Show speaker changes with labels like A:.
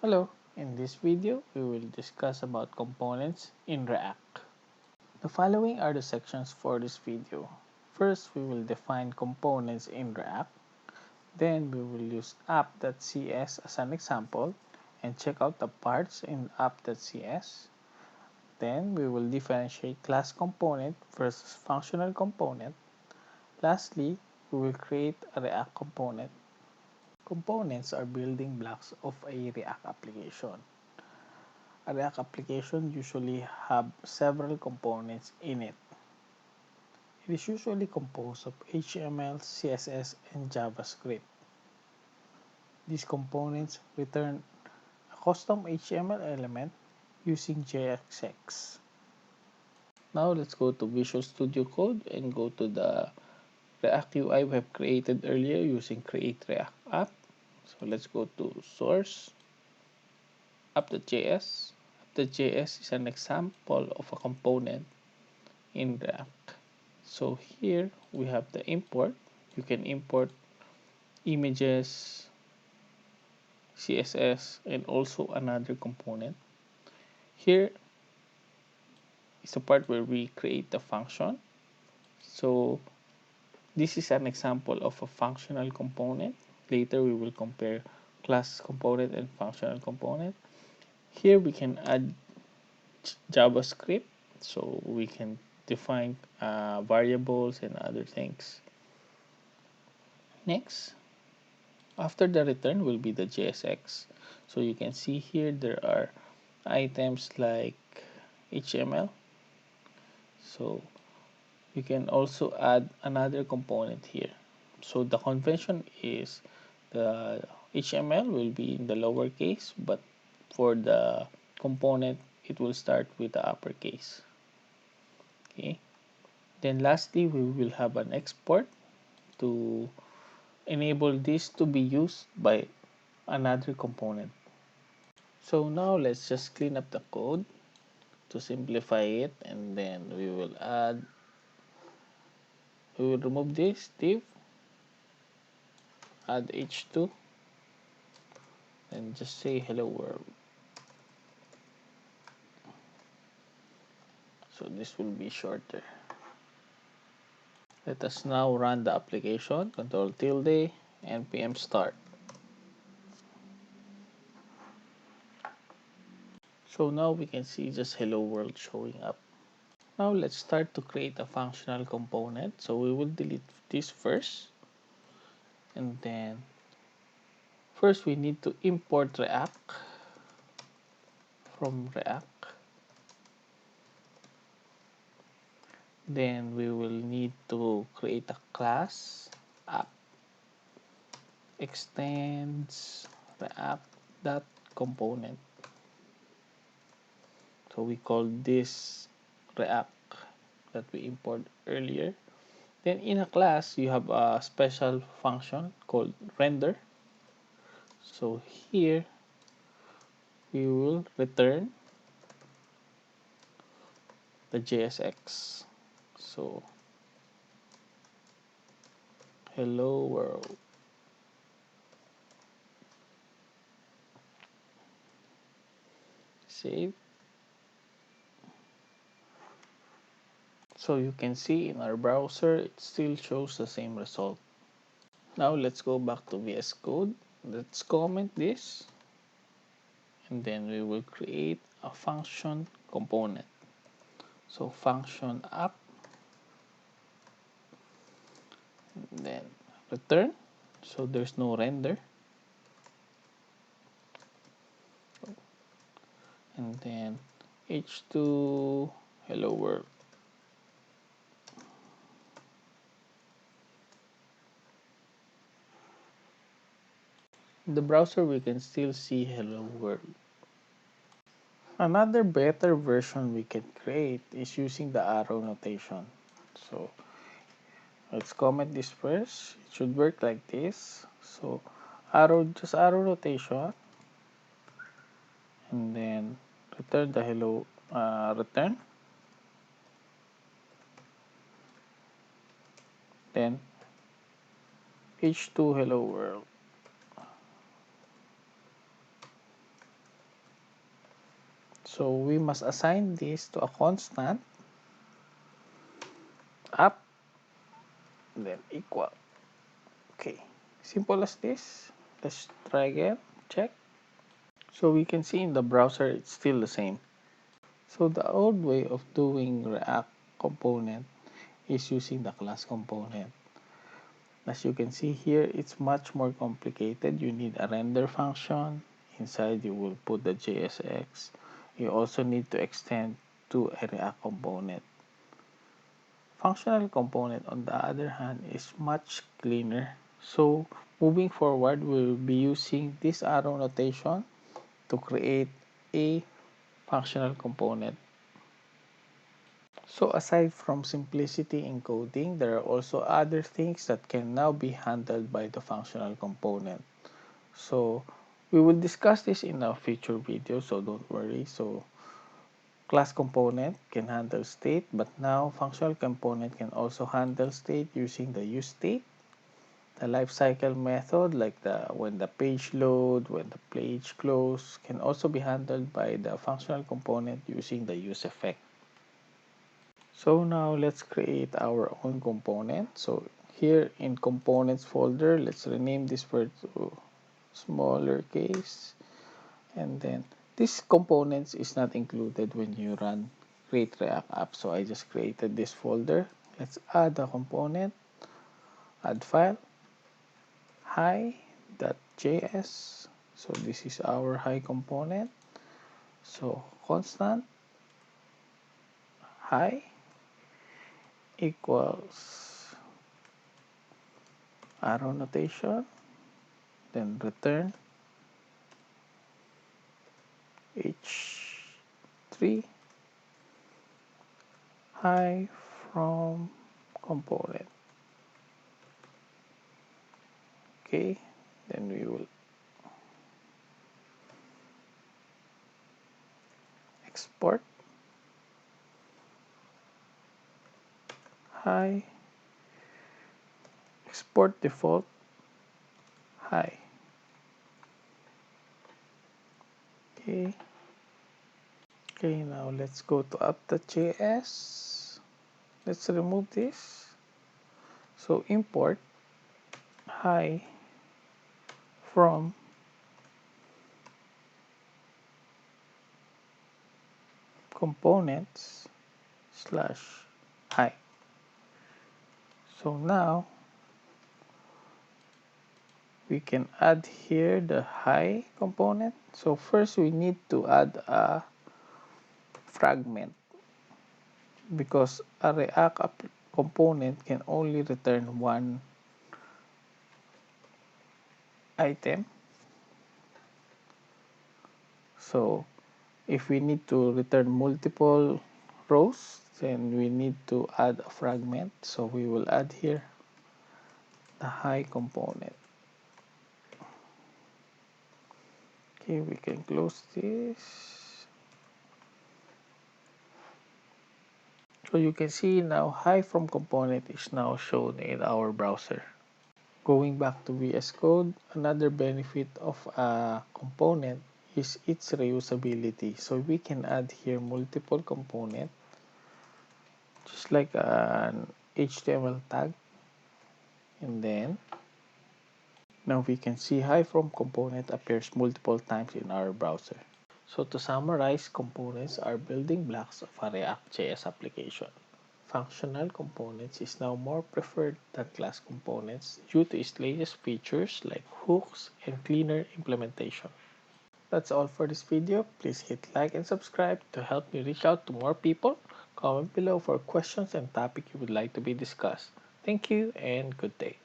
A: Hello, in this video we will discuss about components in React. The following are the sections for this video. First, we will define components in React. Then we will use app.cs as an example and check out the parts in app.cs. Then we will differentiate class component versus functional component. Lastly, we will create a React component. Components are building blocks of a React application. A React application usually have several components in it. It is usually composed of HTML, CSS, and JavaScript. These components return a custom HTML element using JSX. Now let's go to Visual Studio Code and go to the React UI we have created earlier using Create React App. So let's go to Source, app.js. App.js is an example of a component in React. So here we have the import. You can import images, CSS, and also another component. Here is the part where we create the function. So this is an example of a functional component. Later we will compare class component and functional component. Here we can add JavaScript, so we can define variables and other things. Next, after the return will be the JSX. So you can see here there are items like HTML. So you can also add another component here. So the convention is the HTML will be in the lowercase, but for the component it will start with the uppercase. Okay. Then lastly, we will have an export to enable this to be used by another component. So now let's just clean up the code to simplify it, and then we will remove this div, add h2, and just say hello world. So this will be shorter. Let us now run the application, control tilde, npm start. So now we can see just hello world showing up. Now let's start to create a functional component. So we will delete this first, and then first we need to import React from React. Then we will need to create a class app extends react.component. So we call this React that we imported earlier. Then in a class you have a special function called render. So here we will return the JSX. So hello world. Save. So you can see in our browser it still shows the same result. Now let's go back to VS Code. Let's comment this, and then we will create a function component. So function app, then return. So there's no render, and then h2 hello world. In the browser we can still see hello world. Another better version we can create is using the arrow notation. So let's comment this first. It should work like this. So just arrow rotation, and then return the hello return, then h2 hello world. So we must assign this to a constant up, then equal. Okay, simple as this. Let's try again, check. So we can see in the browser it's still the same. So the old way of doing React component is using the class component. As you can see here, it's much more complicated. You need a render function. Inside you will put the JSX. You also need to extend to a React component. Functional component, on the other hand, is much cleaner. So moving forward, we'll be using this arrow notation to create a functional component. So aside from simplicity in coding, there are also other things that can now be handled by the functional component. So we will discuss this in a future video, so don't worry. So class component can handle state, but now functional component can also handle state using the useState. The lifecycle method, like when the page load, when the page close, can also be handled by the functional component using the useEffect. So now let's create our own component. So here in components folder, let's rename this word to smaller case. And then this components is not included when you run create React app. So I just created this folder. Let's add a component, add file, hi.js. So this is our hi component. So constant hi equals arrow notation, then return h3 hi from component. Okay, then we will export hi, export default hi. Okay, okay, now let's go to app.js. Let's remove this. So import hi from components slash hi. So now we can add here the hi component. So first we need to add a fragment, because a React app component can only return one item. So if we need to return multiple rows, then we need to add a fragment. So we will add here the hi component. Okay, we can close this. So you can see now hi from component is now shown in our browser. Going back to VS Code, another benefit of a component is its reusability. So we can add here multiple components, just like an HTML tag. And then now we can see hi from component appears multiple times in our browser. So to summarize, components are building blocks of a React.js application. Functional components is now more preferred than class components due to its latest features like hooks and cleaner implementation. That's all for this video. Please hit like and subscribe to help me reach out to more people. Comment below for questions and topic you would like to be discussed. Thank you and good day.